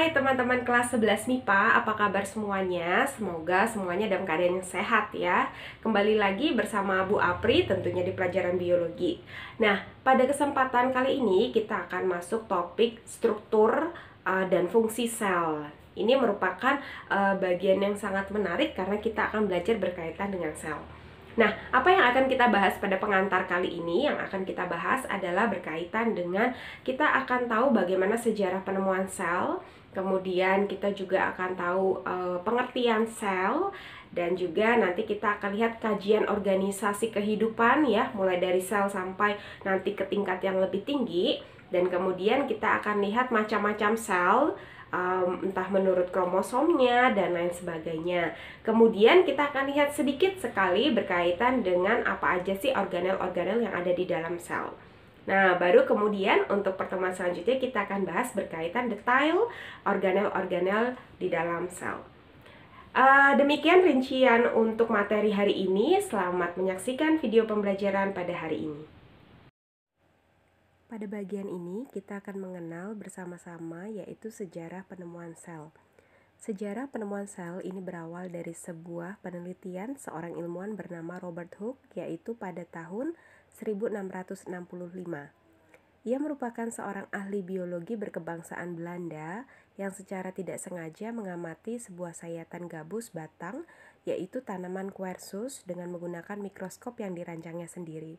Hai teman-teman kelas 11 MIPA, apa kabar semuanya? Semoga semuanya dalam keadaan yang sehat ya. Kembali lagi bersama Bu Apri tentunya di pelajaran biologi. Nah, pada kesempatan kali ini kita akan masuk topik struktur dan fungsi sel. Ini merupakan bagian yang sangat menarik karena kita akan belajar berkaitan dengan sel. Nah, apa yang akan kita bahas pada pengantar kali ini? Yang akan kita bahas adalah berkaitan dengan kita akan tahu bagaimana sejarah penemuan sel, kemudian kita juga akan tahu pengertian sel, dan juga nanti kita akan lihat kajian organisasi kehidupan ya, mulai dari sel sampai nanti ke tingkat yang lebih tinggi, dan kemudian kita akan lihat macam-macam sel, entah menurut kromosomnya dan lain sebagainya. Kemudian kita akan lihat sedikit sekali berkaitan dengan apa aja sih organel-organel yang ada di dalam sel. Nah, baru kemudian untuk pertemuan selanjutnya kita akan bahas berkaitan detail organel-organel di dalam sel. Demikian rincian untuk materi hari ini. Selamat menyaksikan video pembelajaran pada hari ini. Pada bagian ini kita akan mengenal bersama-sama yaitu sejarah penemuan sel. Sejarah penemuan sel ini berawal dari sebuah penelitian seorang ilmuwan bernama Robert Hooke, yaitu pada tahun 1665. Ia merupakan seorang ahli biologi berkebangsaan Belanda yang secara tidak sengaja mengamati sebuah sayatan gabus batang, yaitu tanaman quercus, dengan menggunakan mikroskop yang dirancangnya sendiri.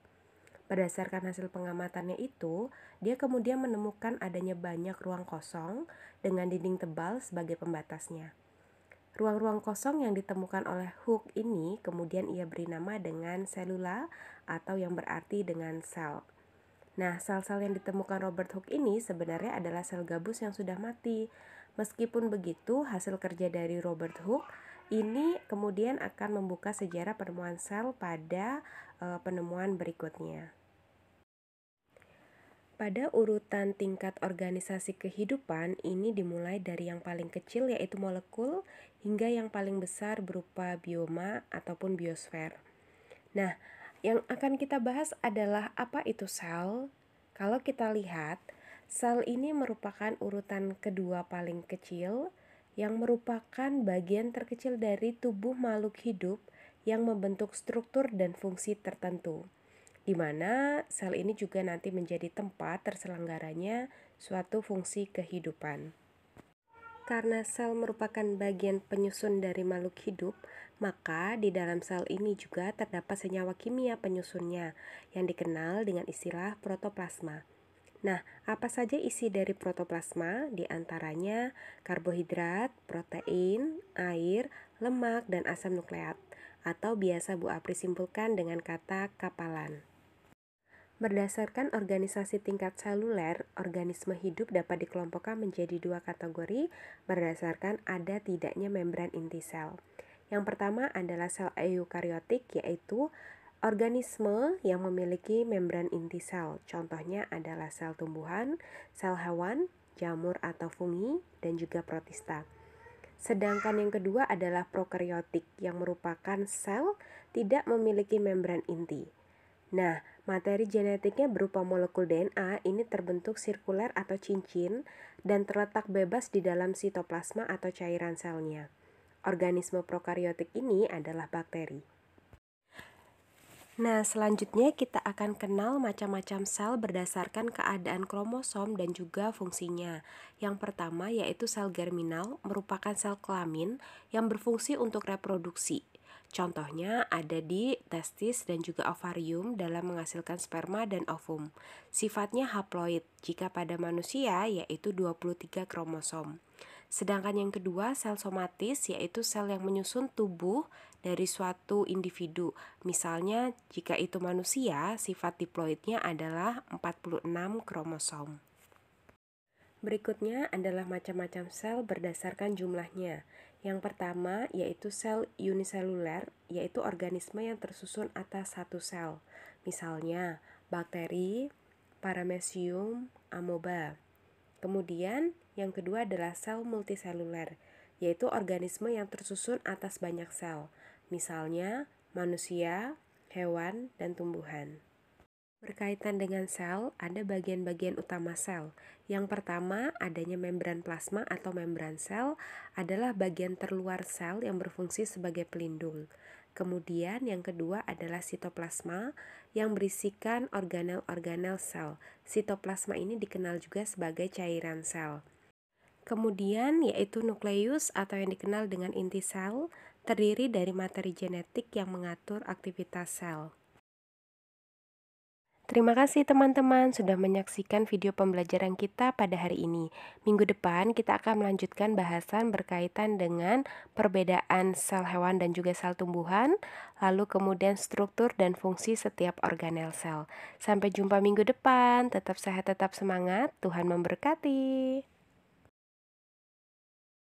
Berdasarkan hasil pengamatannya itu, dia kemudian menemukan adanya banyak ruang kosong dengan dinding tebal sebagai pembatasnya. Ruang-ruang kosong yang ditemukan oleh Hooke ini kemudian ia beri nama dengan selula atau yang berarti dengan sel. Nah, sel-sel yang ditemukan Robert Hooke ini sebenarnya adalah sel gabus yang sudah mati. Meskipun begitu, hasil kerja dari Robert Hooke ini kemudian akan membuka sejarah penemuan sel pada penemuan berikutnya. Pada urutan tingkat organisasi kehidupan, ini dimulai dari yang paling kecil yaitu molekul hingga yang paling besar berupa bioma ataupun biosfer. Nah, yang akan kita bahas adalah apa itu sel. Kalau kita lihat, sel ini merupakan urutan kedua paling kecil yang merupakan bagian terkecil dari tubuh makhluk hidup yang membentuk struktur dan fungsi tertentu, di mana sel ini juga nanti menjadi tempat terselenggaranya suatu fungsi kehidupan. Karena sel merupakan bagian penyusun dari makhluk hidup, maka di dalam sel ini juga terdapat senyawa kimia penyusunnya yang dikenal dengan istilah protoplasma. Nah, apa saja isi dari protoplasma? Di antaranya karbohidrat, protein, air, lemak, dan asam nukleat, atau biasa Bu Apri simpulkan dengan kata kapalan. Berdasarkan organisasi tingkat seluler, organisme hidup dapat dikelompokkan menjadi dua kategori berdasarkan ada tidaknya membran inti sel. Yang pertama adalah sel eukariotik, yaitu organisme yang memiliki membran inti sel. Contohnya adalah sel tumbuhan, sel hewan, jamur atau fungi, dan juga protista. Sedangkan yang kedua adalah prokariotik, yang merupakan sel tidak memiliki membran inti. Nah, materi genetiknya berupa molekul DNA ini terbentuk sirkuler atau cincin dan terletak bebas di dalam sitoplasma atau cairan selnya. Organisme prokariotik ini adalah bakteri. Nah, selanjutnya kita akan kenal macam-macam sel berdasarkan keadaan kromosom dan juga fungsinya. Yang pertama yaitu sel germinal, merupakan sel kelamin yang berfungsi untuk reproduksi. Contohnya ada di testis dan juga ovarium dalam menghasilkan sperma dan ovum. Sifatnya haploid, jika pada manusia yaitu 23 kromosom. Sedangkan yang kedua sel somatis, yaitu sel yang menyusun tubuh dari suatu individu. Misalnya jika itu manusia, sifat diploidnya adalah 46 kromosom. Berikutnya adalah macam-macam sel berdasarkan jumlahnya. Yang pertama yaitu sel uniseluler, yaitu organisme yang tersusun atas satu sel. Misalnya bakteri, paramecium, amoeba. Kemudian yang kedua adalah sel multiseluler, yaitu organisme yang tersusun atas banyak sel. Misalnya manusia, hewan, dan tumbuhan. Berkaitan dengan sel, ada bagian-bagian utama sel. Yang pertama, adanya membran plasma atau membran sel adalah bagian terluar sel yang berfungsi sebagai pelindung. Kemudian yang kedua adalah sitoplasma yang berisikan organel-organel sel. Sitoplasma ini dikenal juga sebagai cairan sel. Kemudian yaitu nukleus atau yang dikenal dengan inti sel, terdiri dari materi genetik yang mengatur aktivitas sel. Terima kasih teman-teman sudah menyaksikan video pembelajaran kita pada hari ini. Minggu depan kita akan melanjutkan bahasan berkaitan dengan perbedaan sel hewan dan juga sel tumbuhan, lalu kemudian struktur dan fungsi setiap organel sel. Sampai jumpa minggu depan, tetap sehat, tetap semangat, Tuhan memberkati.